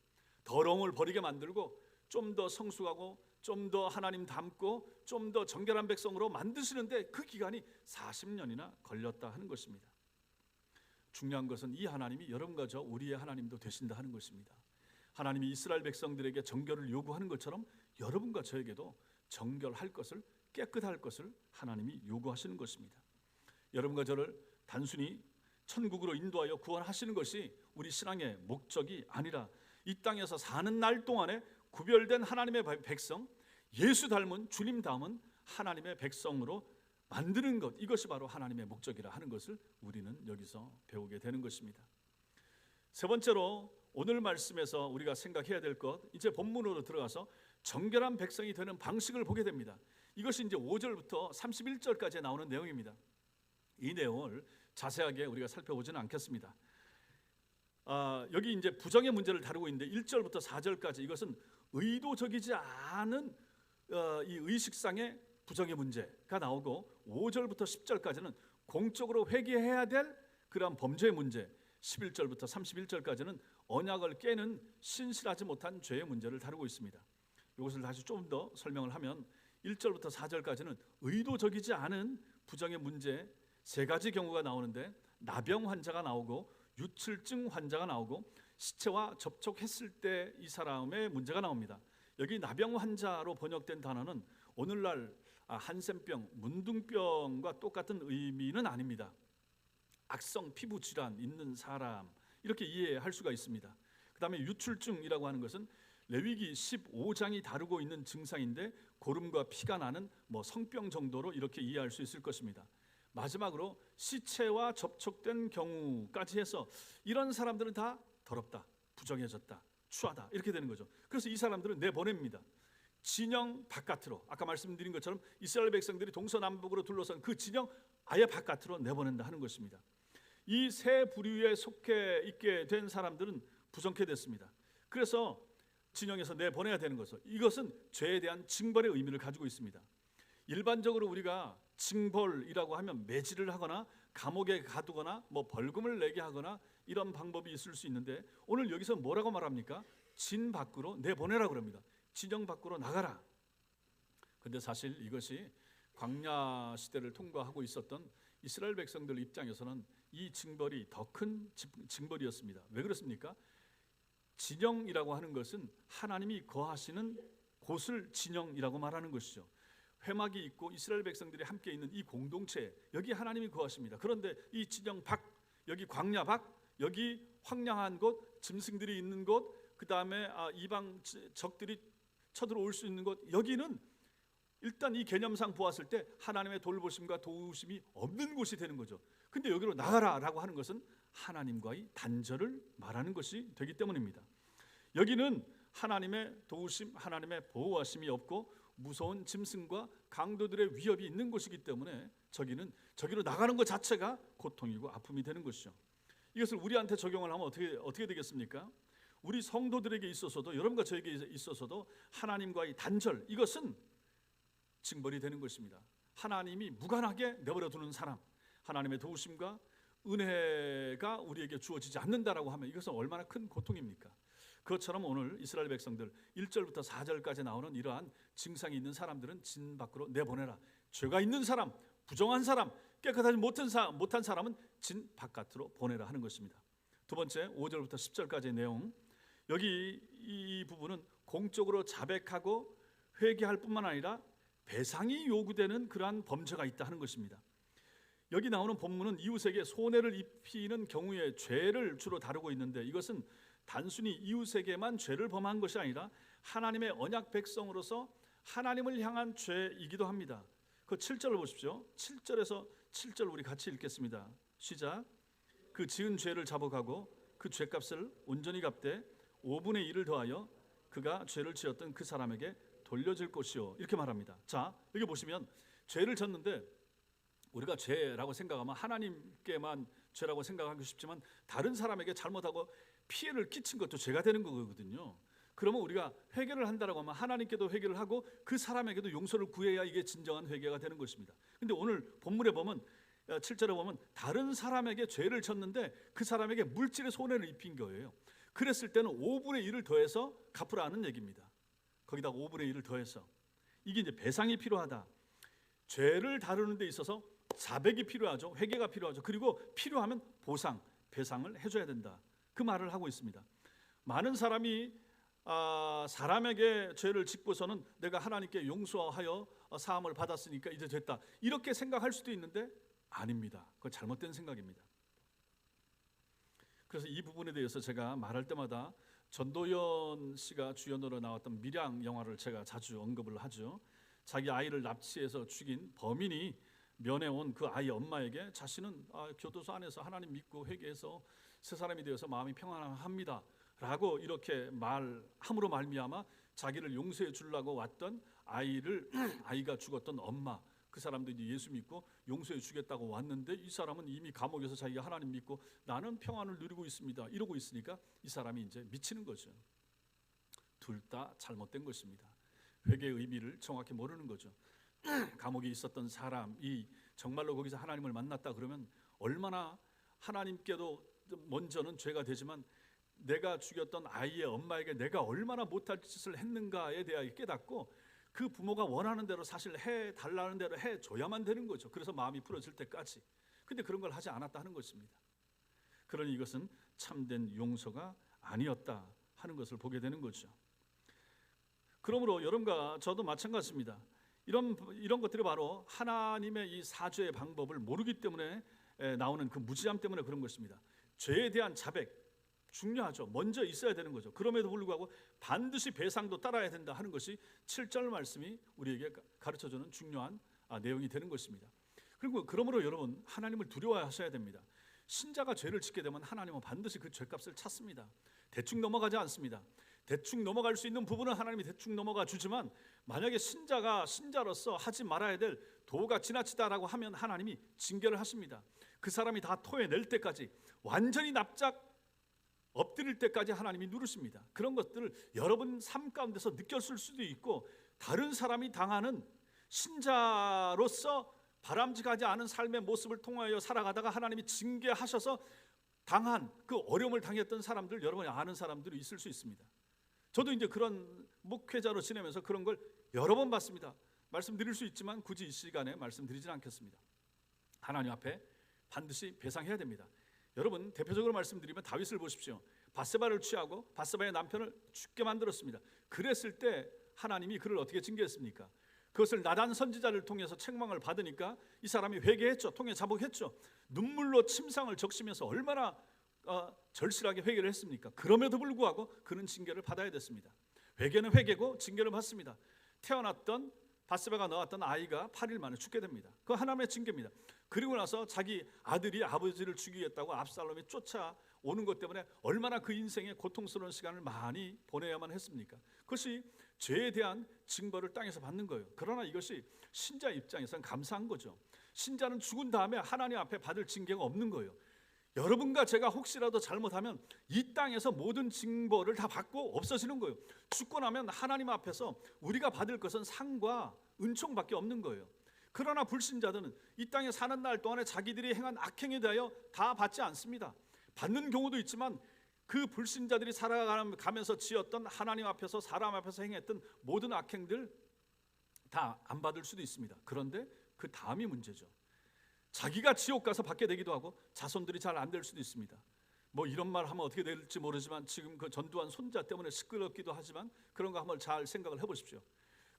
Speaker 1: 더러움을 버리게 만들고 좀 더 성숙하고 좀 더 하나님 닮고 좀 더 정결한 백성으로 만드시는데 그 기간이 40년이나 걸렸다 하는 것입니다. 중요한 것은 이 하나님이 여러분과 저 우리의 하나님도 되신다 하는 것입니다. 하나님이 이스라엘 백성들에게 정결을 요구하는 것처럼 여러분과 저에게도 정결할 것을, 깨끗할 것을 하나님이 요구하시는 것입니다. 여러분과 저를 단순히 천국으로 인도하여 구원하시는 것이 우리 신앙의 목적이 아니라 이 땅에서 사는 날 동안에 구별된 하나님의 백성, 예수 닮은, 주님 닮은 하나님의 백성으로 만드는 것, 이것이 바로 하나님의 목적이라 하는 것을 우리는 여기서 배우게 되는 것입니다. 세 번째로 오늘 말씀에서 우리가 생각해야 될 것, 이제 본문으로 들어가서 정결한 백성이 되는 방식을 보게 됩니다. 이것이 이제 5절부터 31절까지 나오는 내용입니다. 이 내용을 자세하게 우리가 살펴보지는 않겠습니다. 여기 이제 부정의 문제를 다루고 있는데 1절부터 4절까지 이것은 의도적이지 않은 이 의식상의 부정의 문제가 나오고 5절부터 10절까지는 공적으로 회개해야 될 그러한 범죄의 문제, 11절부터 31절까지는 언약을 깨는 신실하지 못한 죄의 문제를 다루고 있습니다. 이것을 다시 좀 더 설명을 하면 1절부터 4절까지는 의도적이지 않은 부정의 문제 3가지 경우가 나오는데, 나병 환자가 나오고 유출증 환자가 나오고 시체와 접촉했을 때 이 사람의 문제가 나옵니다. 여기 나병 환자로 번역된 단어는 오늘날 한센병, 문둥병과 똑같은 의미는 아닙니다. 악성 피부 질환 있는 사람, 이렇게 이해할 수가 있습니다. 그 다음에 유출증이라고 하는 것은 레위기 15장이 다루고 있는 증상인데, 고름과 피가 나는 성병 정도로 이렇게 이해할 수 있을 것입니다. 마지막으로 시체와 접촉된 경우까지 해서 이런 사람들은 다 더럽다, 부정해졌다, 추하다, 이렇게 되는 거죠. 그래서 이 사람들은 내보냅니다. 진영 바깥으로, 아까 말씀드린 것처럼 이스라엘 백성들이 동서남북으로 둘러싼 그 진영 아예 바깥으로 내보낸다 하는 것입니다. 이 세 부류에 속해 있게 된 사람들은 부정케 됐습니다. 그래서 진영에서 내보내야 되는 것은, 이것은 죄에 대한 징벌의 의미를 가지고 있습니다. 일반적으로 우리가 징벌이라고 하면 매질을 하거나 감옥에 가두거나 벌금을 내게 하거나 이런 방법이 있을 수 있는데, 오늘 여기서 뭐라고 말합니까? 진 밖으로 내보내라고 합니다. 진영 밖으로 나가라. 근데 사실 이것이 광야 시대를 통과하고 있었던 이스라엘 백성들 입장에서는 이 징벌이 더 큰 징벌이었습니다. 왜 그렇습니까? 진영이라고 하는 것은 하나님이 거하시는 곳을 진영이라고 말하는 것이죠. 회막이 있고 이스라엘 백성들이 함께 있는 이 공동체, 여기 하나님이 거하십니다. 그런데 이 진영 밖, 여기 광야 밖, 여기 황량한 곳, 짐승들이 있는 곳, 그 다음에 이방 적들이 쳐들어올 수 있는 곳, 여기는 일단 이 개념상 보았을 때 하나님의 돌보심과 도우심이 없는 곳이 되는 거죠. 근데 여기로 나가라라고 하는 것은 하나님과의 단절을 말하는 것이 되기 때문입니다. 여기는 하나님의 도우심, 하나님의 보호하심이 없고 무서운 짐승과 강도들의 위협이 있는 곳이기 때문에 저기로 나가는 것 자체가 고통이고 아픔이 되는 것이죠. 이것을 우리한테 적용을 하면 어떻게 되겠습니까? 우리 성도들에게 있어서도, 여러분과 저에게 있어서도 하나님과의 단절, 이것은 징벌이 되는 것입니다. 하나님이 무관하게 내버려 두는 사람, 하나님의 도우심과 은혜가 우리에게 주어지지 않는다라고 하면 이것은 얼마나 큰 고통입니까? 그것처럼 오늘 이스라엘 백성들 1절부터 4절까지 나오는 이러한 증상이 있는 사람들은 진 밖으로 내보내라. 죄가 있는 사람, 부정한 사람, 깨끗하지 못한 사람은 진 바깥으로 보내라 하는 것입니다. 두 번째, 5절부터 10절까지의 내용, 여기 이 부분은 공적으로 자백하고 회개할 뿐만 아니라 배상이 요구되는 그러한 범죄가 있다 하는 것입니다. 여기 나오는 본문은 이웃에게 손해를 입히는 경우의 죄를 주로 다루고 있는데, 이것은 단순히 이웃에게만 죄를 범한 것이 아니라 하나님의 언약 백성으로서 하나님을 향한 죄이기도 합니다. 그 7절을 보십시오. 7절에서 7절 우리 같이 읽겠습니다. 시작. 그 지은 죄를 자복하고 그 죄값을 온전히 갚되 5분의 1을 더하여 그가 죄를 지었던 그 사람에게 돌려줄 것이요, 이렇게 말합니다. 자, 여기 보시면 죄를 졌는데, 우리가 죄라고 생각하면 하나님께만 죄라고 생각하기 쉽지만 다른 사람에게 잘못하고 피해를 끼친 것도 죄가 되는 거거든요. 그러면 우리가 회개를 한다라고 하면 하나님께도 회개를 하고 그 사람에게도 용서를 구해야 이게 진정한 회개가 되는 것입니다. 근데 오늘 본문에 보면 7절에 보면 다른 사람에게 죄를 졌는데 그 사람에게 물질의 손해를 입힌 거예요. 그랬을 때는 5분의 1을 더해서 갚으라는 얘기입니다. 거기다가 5분의 1을 더해서, 이게 이제 배상이 필요하다. 죄를 다루는 데 있어서 자백이 필요하죠. 회개가 필요하죠. 그리고 필요하면 보상, 배상을 해줘야 된다. 그 말을 하고 있습니다. 많은 사람이 사람에게 죄를 짓고서는 내가 하나님께 용서하여 사함을 받았으니까 이제 됐다, 이렇게 생각할 수도 있는데 아닙니다. 그건 잘못된 생각입니다. 그래서 이 부분에 대해서 제가 말할 때마다 전도연 씨가 주연으로 나왔던 밀양 영화를 제가 자주 언급을 하죠. 자기 아이를 납치해서 죽인 범인이 면회온 그 아이 엄마에게 자신은 교도소 안에서 하나님 믿고 회개해서 새 사람이 되어서 마음이 평안합니다 라고 이렇게 말함으로 말미암아 자기를 용서해 주려고 왔던 아이가 죽었던 엄마, 그 사람도 이제 예수 믿고 용서해 주겠다고 왔는데 이 사람은 이미 감옥에서 자기가 하나님 믿고 나는 평안을 누리고 있습니다 이러고 있으니까 이 사람이 이제 미치는 거죠. 둘 다 잘못된 것입니다. 회개의 의미를 정확히 모르는 거죠. 감옥에 있었던 사람이 정말로 거기서 하나님을 만났다 그러면 얼마나 하나님께도 먼저는 죄가 되지만 내가 죽였던 아이의 엄마에게 내가 얼마나 못할 짓을 했는가에 대하여 깨닫고 그 부모가 원하는 대로 사실 해달라는 대로 해줘야만 되는 거죠. 그래서 마음이 풀어질 때까지. 근데 그런 걸 하지 않았다 하는 것입니다. 그러니 이것은 참된 용서가 아니었다 하는 것을 보게 되는 거죠. 그러므로 여러분과 저도 마찬가지입니다. 이런 것들이 바로 하나님의 이 사죄의 방법을 모르기 때문에 나오는 그 무지함 때문에 그런 것입니다. 죄에 대한 자백 중요하죠. 먼저 있어야 되는 거죠. 그럼에도 불구하고 반드시 배상도 따라야 된다 하는 것이 7절 말씀이 우리에게 가르쳐주는 중요한 내용이 되는 것입니다. 그리고 그러므로 여러분 하나님을 두려워하셔야 됩니다. 신자가 죄를 짓게 되면 하나님은 반드시 그 죄값을 찾습니다. 대충 넘어가지 않습니다. 대충 넘어갈 수 있는 부분은 하나님이 대충 넘어가 주지만 만약에 신자가 신자로서 하지 말아야 될 도가 지나치다라고 하면 하나님이 징계를 하십니다. 그 사람이 다 토해낼 때까지 완전히 납작 엎드릴 때까지 하나님이 누르십니다. 그런 것들을 여러분 삶 가운데서 느꼈을 수도 있고 다른 사람이 당하는 신자로서 바람직하지 않은 삶의 모습을 통하여 살아가다가 하나님이 징계하셔서 당한 그 어려움을 당했던 사람들 여러분이 아는 사람들이 있을 수 있습니다. 저도 이제 그런 목회자로 지내면서 그런 걸 여러 번 봤습니다. 말씀드릴 수 있지만 굳이 이 시간에 말씀드리진 않겠습니다. 하나님 앞에 반드시 배상해야 됩니다. 여러분 대표적으로 말씀드리면 다윗을 보십시오. 밧세바를 취하고 밧세바의 남편을 죽게 만들었습니다. 그랬을 때 하나님이 그를 어떻게 징계했습니까? 그것을 나단 선지자를 통해서 책망을 받으니까 이 사람이 회개했죠. 통해 자복했죠. 눈물로 침상을 적시면서 얼마나 절실하게 회개를 했습니까? 그럼에도 불구하고 그는 징계를 받아야 됐습니다. 회개는 회개고 징계를 받습니다. 태어났던 밧세바가 낳았던 아이가 8일 만에 죽게 됩니다. 그거 하나님의 징계입니다. 그리고 나서 자기 아들이 아버지를 죽이겠다고 압살롬이 쫓아오는 것 때문에 얼마나 그 인생에 고통스러운 시간을 많이 보내야만 했습니까? 그것이 죄에 대한 징벌을 땅에서 받는 거예요. 그러나 이것이 신자 입장에서는 감사한 거죠. 신자는 죽은 다음에 하나님 앞에 받을 징계가 없는 거예요. 여러분과 제가 혹시라도 잘못하면 이 땅에서 모든 징벌을 다 받고 없어지는 거예요. 죽고 나면 하나님 앞에서 우리가 받을 것은 상과 은총밖에 없는 거예요. 그러나 불신자들은 이 땅에 사는 날 동안에 자기들이 행한 악행에 대하여 다 받지 않습니다. 받는 경우도 있지만 그 불신자들이 살아가면서 지었던 하나님 앞에서 사람 앞에서 행했던 모든 악행들 다 안 받을 수도 있습니다. 그런데 그 다음이 문제죠. 자기가 지옥 가서 받게 되기도 하고 자손들이 잘 안 될 수도 있습니다. 뭐 이런 말 하면 어떻게 될지 모르지만 지금 그 전두환 손자 때문에 시끄럽기도 하지만 그런 거 한번 잘 생각을 해보십시오.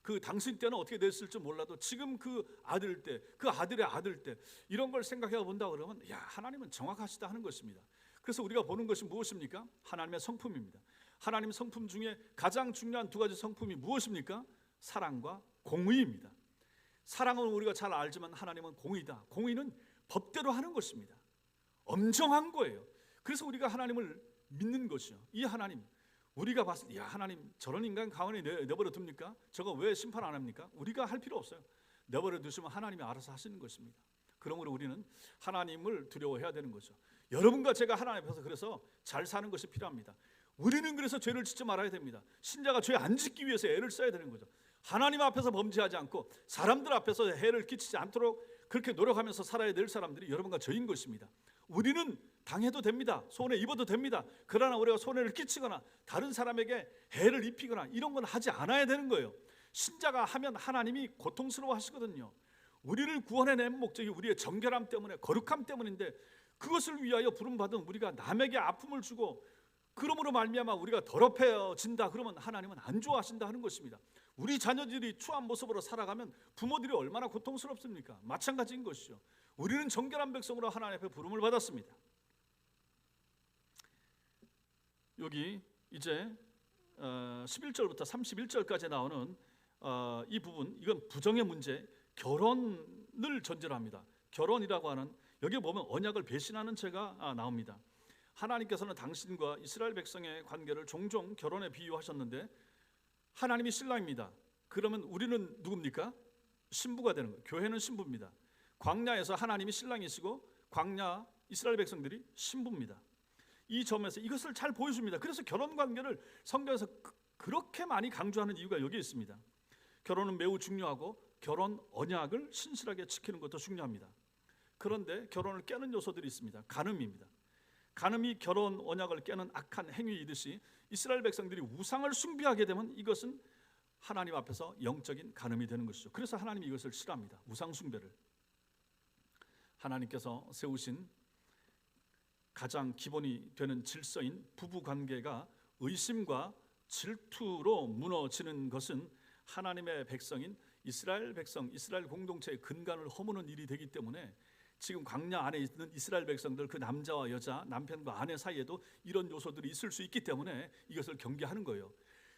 Speaker 1: 그 당신 때는 어떻게 됐을지 몰라도 지금 그 아들 때, 그 아들의 아들 때 이런 걸 생각해 본다 그러면 야 하나님은 정확하시다 하는 것입니다. 그래서 우리가 보는 것이 무엇입니까? 하나님의 성품입니다. 하나님 성품 중에 가장 중요한 두 가지 성품이 무엇입니까? 사랑과 공의입니다. 사랑은 우리가 잘 알지만 하나님은 공의다. 공의는 법대로 하는 것입니다. 엄정한 거예요. 그래서 우리가 하나님을 믿는 것이요. 이 하나님 우리가 봤을 때 야 하나님 저런 인간 가운데 내버려 둡니까? 저거 왜 심판 안 합니까? 우리가 할 필요 없어요. 내버려 두시면 하나님이 알아서 하시는 것입니다. 그러므로 우리는 하나님을 두려워해야 되는 거죠. 여러분과 제가 하나님 앞에서 그래서 잘 사는 것이 필요합니다. 우리는 그래서 죄를 짓지 말아야 됩니다. 신자가 죄 안 짓기 위해서 애를 써야 되는 거죠. 하나님 앞에서 범죄하지 않고 사람들 앞에서 해를 끼치지 않도록 그렇게 노력하면서 살아야 될 사람들이 여러분과 저인 것입니다. 우리는 당해도 됩니다. 손해 입어도 됩니다. 그러나 우리가 손해를 끼치거나 다른 사람에게 해를 입히거나 이런 건 하지 않아야 되는 거예요. 신자가 하면 하나님이 고통스러워 하시거든요. 우리를 구원해낸 목적이 우리의 정결함 때문에 거룩함 때문인데 그것을 위하여 부름받은 우리가 남에게 아픔을 주고 그러므로 말미암아 우리가 더럽혀진다 그러면 하나님은 안 좋아하신다 하는 것입니다. 우리 자녀들이 추한 모습으로 살아가면 부모들이 얼마나 고통스럽습니까? 마찬가지인 것이죠. 우리는 정결한 백성으로 하나님 앞에 부름을 받았습니다. 여기 이제 11절부터 31절까지 나오는 이 부분, 이건 부정의 문제, 결혼을 전제로 합니다. 결혼이라고 하는 여기 보면 언약을 배신하는 죄가 나옵니다. 하나님께서는 당신과 이스라엘 백성의 관계를 종종 결혼에 비유하셨는데 하나님이 신랑입니다. 그러면 우리는 누굽니까? 신부가 되는 거예요. 교회는 신부입니다. 광야에서 하나님이 신랑이시고 광야 이스라엘 백성들이 신부입니다. 이 점에서 이것을 잘 보여줍니다. 그래서 결혼 관계를 성경에서 그렇게 많이 강조하는 이유가 여기 있습니다. 결혼은 매우 중요하고 결혼 언약을 신실하게 지키는 것도 중요합니다. 그런데 결혼을 깨는 요소들이 있습니다. 간음입니다. 간음이 결혼 언약을 깨는 악한 행위이듯이 이스라엘 백성들이 우상을 숭배하게 되면 이것은 하나님 앞에서 영적인 간음이 되는 것이죠. 그래서 하나님이 이것을 싫어합니다. 우상 숭배를. 하나님께서 세우신 가장 기본이 되는 질서인 부부 관계가 의심과 질투로 무너지는 것은 하나님의 백성인 이스라엘 백성, 이스라엘 공동체의 근간을 허무는 일이 되기 때문에 지금 광야 안에 있는 이스라엘 백성들, 그 남자와 여자, 남편과 아내 사이에도 이런 요소들이 있을 수 있기 때문에 이것을 경계하는 거예요.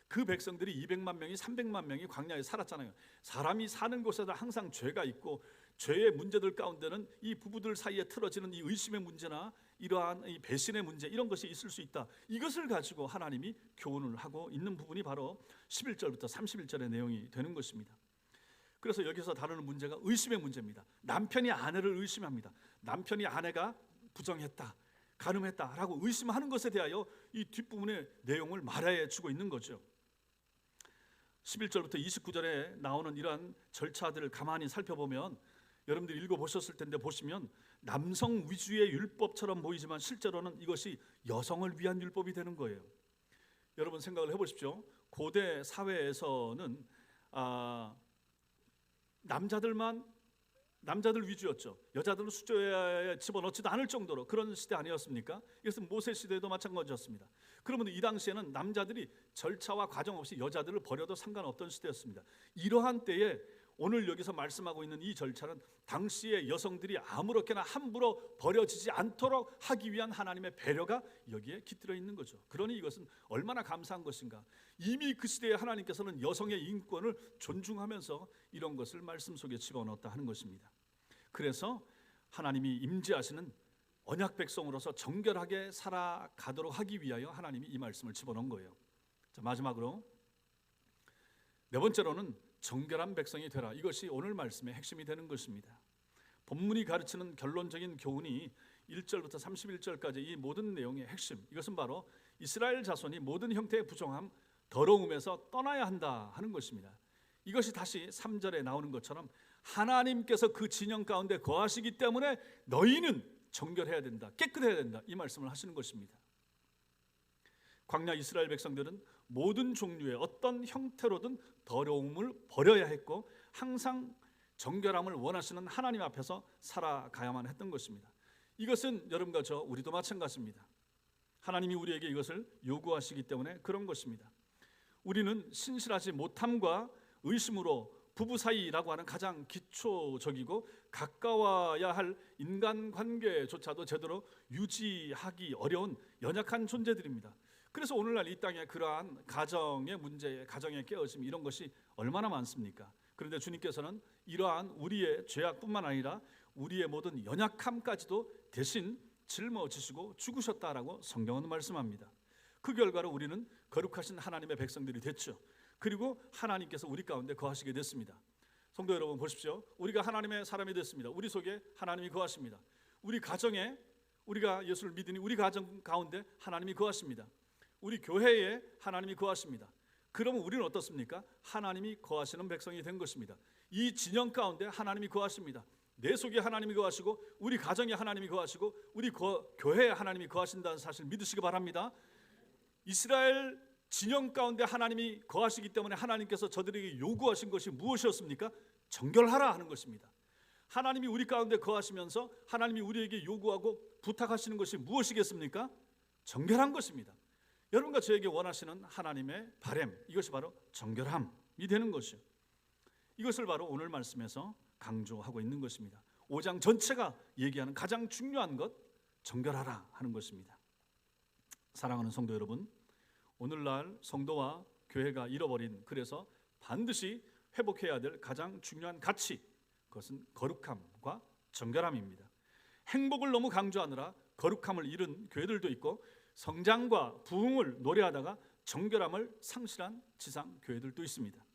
Speaker 1: 그 백성들이 200만 명이 300만 명이 광야에 살았잖아요. 사람이 사는 곳에도 항상 죄가 있고 죄의 문제들 가운데는 이 부부들 사이에 틀어지는 이 의심의 문제나 이러한 이 배신의 문제, 이런 것이 있을 수 있다. 이것을 가지고 하나님이 교훈을 하고 있는 부분이 바로 11절부터 31절의 내용이 되는 것입니다. 그래서 여기서 다루는 문제가 의심의 문제입니다. 남편이 아내를 의심합니다. 남편이 아내가 부정했다, 간음했다라고 의심하는 것에 대하여 이 뒷부분의 내용을 말해 주고 있는 거죠. 11절부터 29절에 나오는 이러한 절차들을 가만히 살펴보면 여러분들이 읽어보셨을 텐데 보시면 남성 위주의 율법처럼 보이지만 실제로는 이것이 여성을 위한 율법이 되는 거예요. 여러분 생각을 해보십시오. 고대 사회에서는 남자들 위주였죠. 여자들은 수조에 집어넣지도 않을 정도로 그런 시대 아니었습니까? 이것은 모세 시대에도 마찬가지였습니다. 그러면 이 당시에는 남자들이 절차와 과정 없이 여자들을 버려도 상관없던 시대였습니다. 이러한 때에 오늘 여기서 말씀하고 있는 이 절차는 당시의 여성들이 아무렇게나 함부로 버려지지 않도록 하기 위한 하나님의 배려가 여기에 깃들어 있는 거죠. 그러니 이것은 얼마나 감사한 것인가. 이미 그 시대에 하나님께서는 여성의 인권을 존중하면서 이런 것을 말씀 속에 집어넣었다 하는 것입니다. 그래서 하나님이 임재하시는 언약 백성으로서 정결하게 살아가도록 하기 위하여 하나님이 이 말씀을 집어넣은 거예요. 자, 마지막으로 네 번째로는 정결한 백성이 되라. 이것이 오늘 말씀의 핵심이 되는 것입니다. 본문이 가르치는 결론적인 교훈이 1절부터 31절까지 이 모든 내용의 핵심, 이것은 바로 이스라엘 자손이 모든 형태의 부정함, 더러움에서 떠나야 한다 하는 것입니다. 이것이 다시 3절에 나오는 것처럼 하나님께서 그 진영 가운데 거하시기 때문에 너희는 정결해야 된다, 깨끗해야 된다, 이 말씀을 하시는 것입니다. 광야 이스라엘 백성들은 모든 종류의 어떤 형태로든 더러움을 버려야 했고 항상 정결함을 원하시는 하나님 앞에서 살아가야만 했던 것입니다. 이것은 여러분과 저 우리도 마찬가지입니다. 하나님이 우리에게 이것을 요구하시기 때문에 그런 것입니다. 우리는 신실하지 못함과 의심으로 부부 사이라고 하는 가장 기초적이고 가까워야 할 인간관계조차도 제대로 유지하기 어려운 연약한 존재들입니다. 그래서 오늘날 이 땅에 그러한 가정의 문제, 가정의 깨어짐, 이런 것이 얼마나 많습니까? 그런데 주님께서는 이러한 우리의 죄악뿐만 아니라 우리의 모든 연약함까지도 대신 짊어지시고 죽으셨다라고 성경은 말씀합니다. 그 결과로 우리는 거룩하신 하나님의 백성들이 됐죠. 그리고 하나님께서 우리 가운데 거하시게 됐습니다. 성도 여러분 보십시오. 우리가 하나님의 사람이 됐습니다. 우리 속에 하나님이 거하십니다. 우리 가정에, 우리가 예수를 믿으니 우리 가정 가운데 하나님이 거하십니다. 우리 교회에 하나님이 거하십니다. 그러면 우리는 어떻습니까? 하나님이 거하시는 백성이 된 것입니다. 이 진영 가운데 하나님이 거하십니다. 내 속에 하나님이 거하시고 우리 가정에 하나님이 거하시고 우리 교회에 하나님이 거하신다는 사실 믿으시기 바랍니다. 이스라엘 진영 가운데 하나님이 거하시기 때문에 하나님께서 저들에게 요구하신 것이 무엇이었습니까? 정결하라 하는 것입니다. 하나님이 우리 가운데 거하시면서 하나님이 우리에게 요구하고 부탁하시는 것이 무엇이겠습니까? 정결한 것입니다. 여러분과 저에게 원하시는 하나님의 바람, 이것이 바로 정결함이 되는 것이요. 이것을 바로 오늘 말씀에서 강조하고 있는 것입니다. 5장 전체가 얘기하는 가장 중요한 것, 정결하라 하는 것입니다. 사랑하는 성도 여러분, 오늘날 성도와 교회가 잃어버린, 그래서 반드시 회복해야 될 가장 중요한 가치, 그것은 거룩함과 정결함입니다. 행복을 너무 강조하느라 거룩함을 잃은 교회들도 있고 성장과 부흥을 노래하다가 정결함을 상실한 지상 교회들도 있습니다.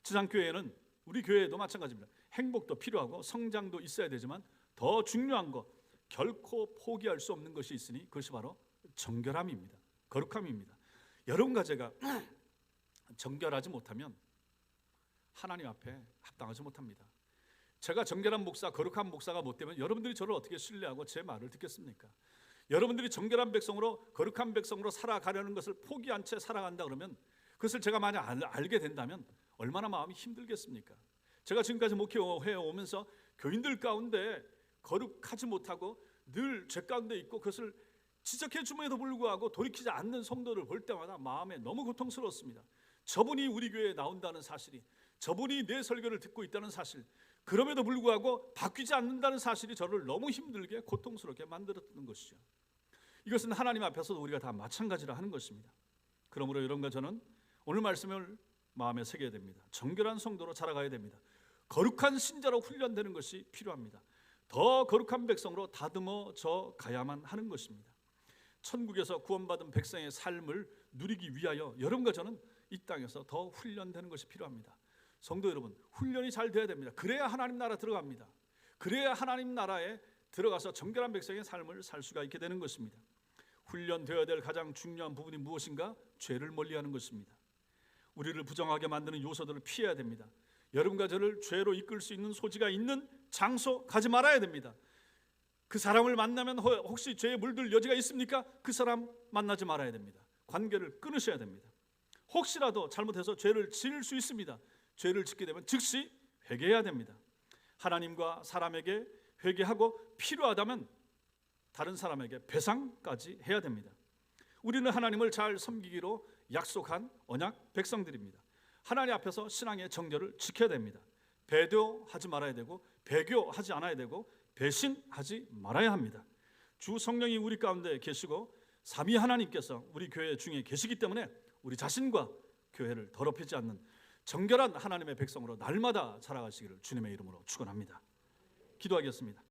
Speaker 1: 지상 교회는 우리 교회도 마찬가지입니다. 행복도 필요하고 성장도 있어야 되지만 더 중요한 것, 결코 포기할 수 없는 것이 있으니 그것이 바로 정결함입니다. 거룩함입니다. 여러분과 제가 정결하지 못하면 하나님 앞에 합당하지 못합니다. 제가 정결한 목사, 거룩한 목사가 못 되면 여러분들이 저를 어떻게 신뢰하고 제 말을 듣겠습니까? 여러분들이 정결한 백성으로, 거룩한 백성으로 살아가려는 것을 포기한 채 살아간다 그러면, 그것을 제가 만약 알게 된다면 얼마나 마음이 힘들겠습니까? 제가 지금까지 목회해 오면서 교인들 가운데 거룩하지 못하고 늘 죄 가운데 있고 그것을 지적해 줌에도 불구하고 돌이키지 않는 성도를 볼 때마다 마음에 너무 고통스러웠습니다. 저분이 우리 교회에 나온다는 사실이, 저분이 내 설교를 듣고 있다는 사실, 그럼에도 불구하고 바뀌지 않는다는 사실이 저를 너무 힘들게 고통스럽게 만들었던 것이죠. 이것은 하나님 앞에서도 우리가 다 마찬가지라 하는 것입니다. 그러므로 여러분과 저는 오늘 말씀을 마음에 새겨야 됩니다. 정결한 성도로 자라가야 됩니다. 거룩한 신자로 훈련되는 것이 필요합니다. 더 거룩한 백성으로 다듬어져 가야만 하는 것입니다. 천국에서 구원받은 백성의 삶을 누리기 위하여 여러분과 저는 이 땅에서 더 훈련되는 것이 필요합니다. 성도 여러분, 훈련이 잘 돼야 됩니다. 그래야 하나님 나라 들어갑니다. 그래야 하나님 나라에 들어가서 정결한 백성의 삶을 살 수가 있게 되는 것입니다. 훈련되어야 될 가장 중요한 부분이 무엇인가? 죄를 멀리하는 것입니다. 우리를 부정하게 만드는 요소들을 피해야 됩니다. 여러분과 저를 죄로 이끌 수 있는 소지가 있는 장소 가지 말아야 됩니다. 그 사람을 만나면 혹시 죄에 물들 여지가 있습니까? 그 사람 만나지 말아야 됩니다. 관계를 끊으셔야 됩니다. 혹시라도 잘못해서 죄를 지을 수 있습니다. 죄를 짓게 되면 즉시 회개해야 됩니다. 하나님과 사람에게 회개하고 필요하다면 다른 사람에게 배상까지 해야 됩니다. 우리는 하나님을 잘 섬기기로 약속한 언약 백성들입니다. 하나님 앞에서 신앙의 정절을 지켜야 됩니다. 배도하지 말아야 되고 배교하지 않아야 되고 배신하지 말아야 합니다. 주 성령이 우리 가운데 계시고 삼위 하나님께서 우리 교회 중에 계시기 때문에 우리 자신과 교회를 더럽히지 않는 정결한 하나님의 백성으로 날마다 자라가시기를 주님의 이름으로 축원합니다. 기도하겠습니다.